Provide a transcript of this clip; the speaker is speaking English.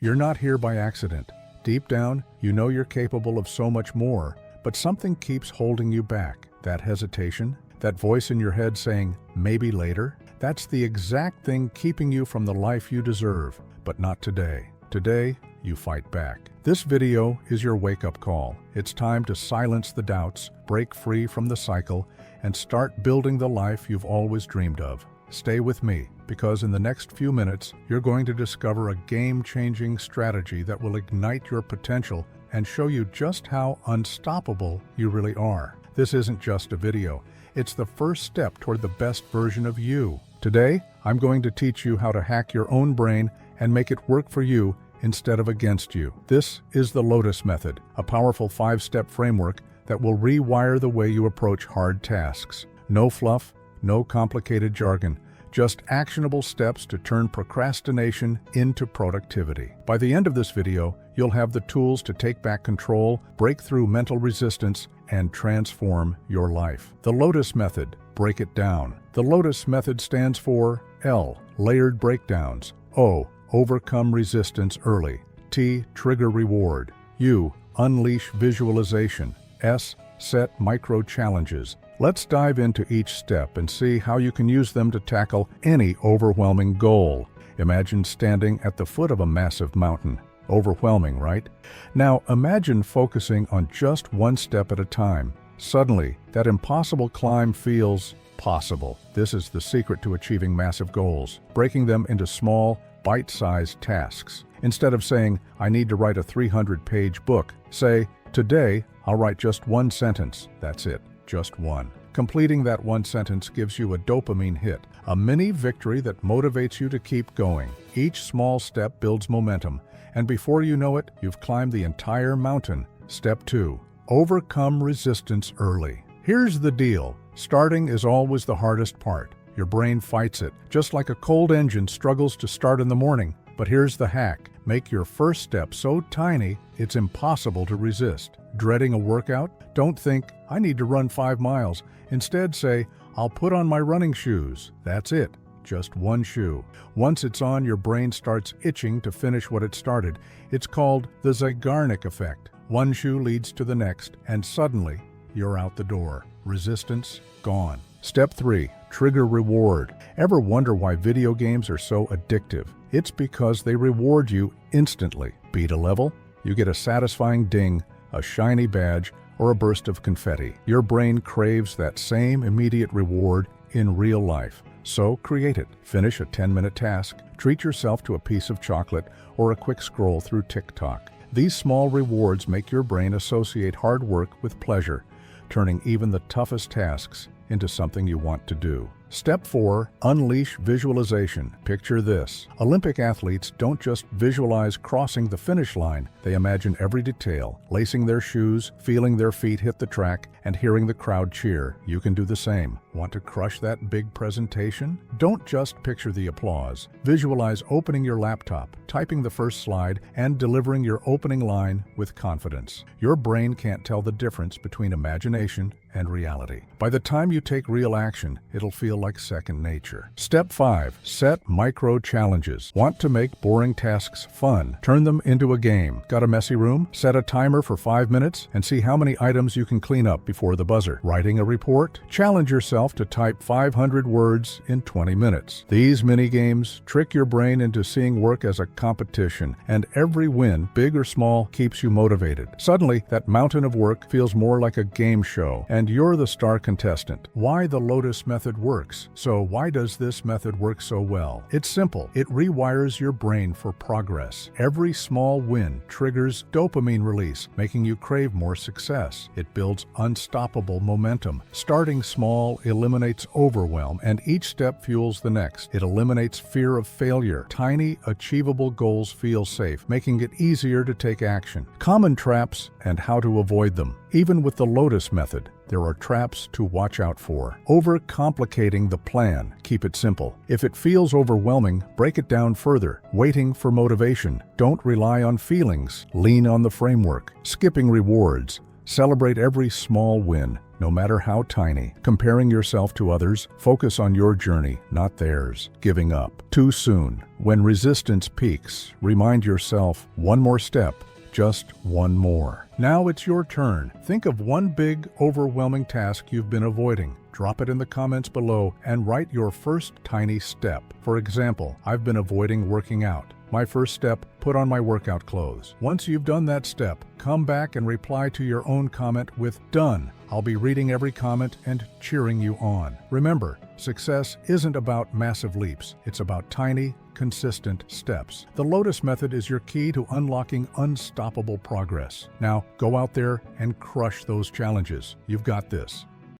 You're not here by accident. Deep down, you know you're capable of so much more, but something keeps holding you back. That hesitation, that voice in your head saying, maybe later, that's the exact thing keeping you from the life you deserve. But not today. Today, you fight back. This video is your wake-up call. It's time to silence the doubts, break free from the cycle, and start building the life you've always dreamed of. Stay with me, because in the next few minutes, you're going to discover a game-changing strategy that will ignite your potential and show you just how unstoppable you really are. This isn't just a video. It's the first step toward the best version of you. Today, I'm going to teach you how to hack your own brain and make it work for you instead of against you. This is the Lotus Method, a powerful 5-step framework that will rewire the way you approach hard tasks. No fluff, no complicated jargon, just actionable steps to turn procrastination into productivity. By the end of this video, you'll have the tools to take back control, break through mental resistance, and transform your life. The Lotus Method, break it down. The Lotus Method stands for L, layered breakdowns. O, overcome resistance early. T, trigger reward. U, unleash visualization. S, set micro challenges. Let's dive into each step and see how you can use them to tackle any overwhelming goal. Imagine standing at the foot of a massive mountain. Overwhelming, right? Now imagine focusing on just one step at a time. Suddenly, that impossible climb feels possible. This is the secret to achieving massive goals, breaking them into small, bite-sized tasks. Instead of saying, I need to write a 300-page book, say, today, I'll write just one sentence. That's it, just one. Completing that one sentence gives you a dopamine hit, a mini victory that motivates you to keep going. Each small step builds momentum, and before you know it, you've climbed the entire mountain. Step 2, overcome resistance early. Here's the deal. Starting is always the hardest part. Your brain fights it, just like a cold engine struggles to start in the morning. But here's the hack. Make your first step so tiny, it's impossible to resist. Dreading a workout? Don't think, I need to run 5 miles. Instead say, I'll put on my running shoes. That's it, just one shoe. Once it's on, your brain starts itching to finish what it started. It's called the Zeigarnik effect. One shoe leads to the next, and suddenly, you're out the door. Resistance gone. Step 3, trigger reward. Ever wonder why video games are so addictive? It's because they reward you instantly. Beat a level, you get a satisfying ding, a shiny badge, or a burst of confetti. Your brain craves that same immediate reward in real life. So create it. Finish a 10-minute task, treat yourself to a piece of chocolate, or a quick scroll through TikTok. These small rewards make your brain associate hard work with pleasure, turning even the toughest tasks into something you want to do. Step 4, unleash visualization. Picture this. Olympic athletes don't just visualize crossing the finish line. They imagine every detail, lacing their shoes, feeling their feet hit the track, and hearing the crowd cheer. You can do the same. Want to crush that big presentation? Don't just picture the applause. Visualize opening your laptop, typing the first slide, and delivering your opening line with confidence. Your brain can't tell the difference between imagination and reality. By the time you take real action, it'll feel like second nature. Step 5, set micro challenges. Want to make boring tasks fun? Turn them into a game. Got a messy room? Set a timer for 5 minutes and see how many items you can clean up before the buzzer. Writing a report? Challenge yourself to type 500 words in 20 minutes. These mini games trick your brain into seeing work as a competition, and every win, big or small, keeps you motivated. Suddenly, that mountain of work feels more like a game show, and you're the star contestant. Why the Lotus Method works. So why does this method work so well? It's simple. It rewires your brain for progress. Every small win triggers dopamine release, making you crave more success. It builds unstoppable momentum. Starting small eliminates overwhelm, and each step fuels the next. It eliminates fear of failure. Tiny, achievable goals feel safe, making it easier to take action. Common traps and how to avoid them. Even with the Lotus Method, there are traps to watch out for. Overcomplicating the plan. Keep it simple. If it feels overwhelming, break it down further. Waiting for motivation. Don't rely on feelings. Lean on the framework. Skipping rewards. Celebrate every small win. no matter how tiny. Comparing yourself to others, focus on your journey, not theirs. Giving up too soon. When resistance peaks, remind yourself, one more step, just one more. Now it's your turn. Think of one big, overwhelming task you've been avoiding. Drop it in the comments below and write your first tiny step. For example, I've been avoiding working out. My first step, put on my workout clothes. Once you've done that step, come back and reply to your own comment with "done." I'll be reading every comment and cheering you on. Remember, success isn't about massive leaps. It's about tiny, consistent steps. The Lotus Method is your key to unlocking unstoppable progress. Now, go out there and crush those challenges. You've got this.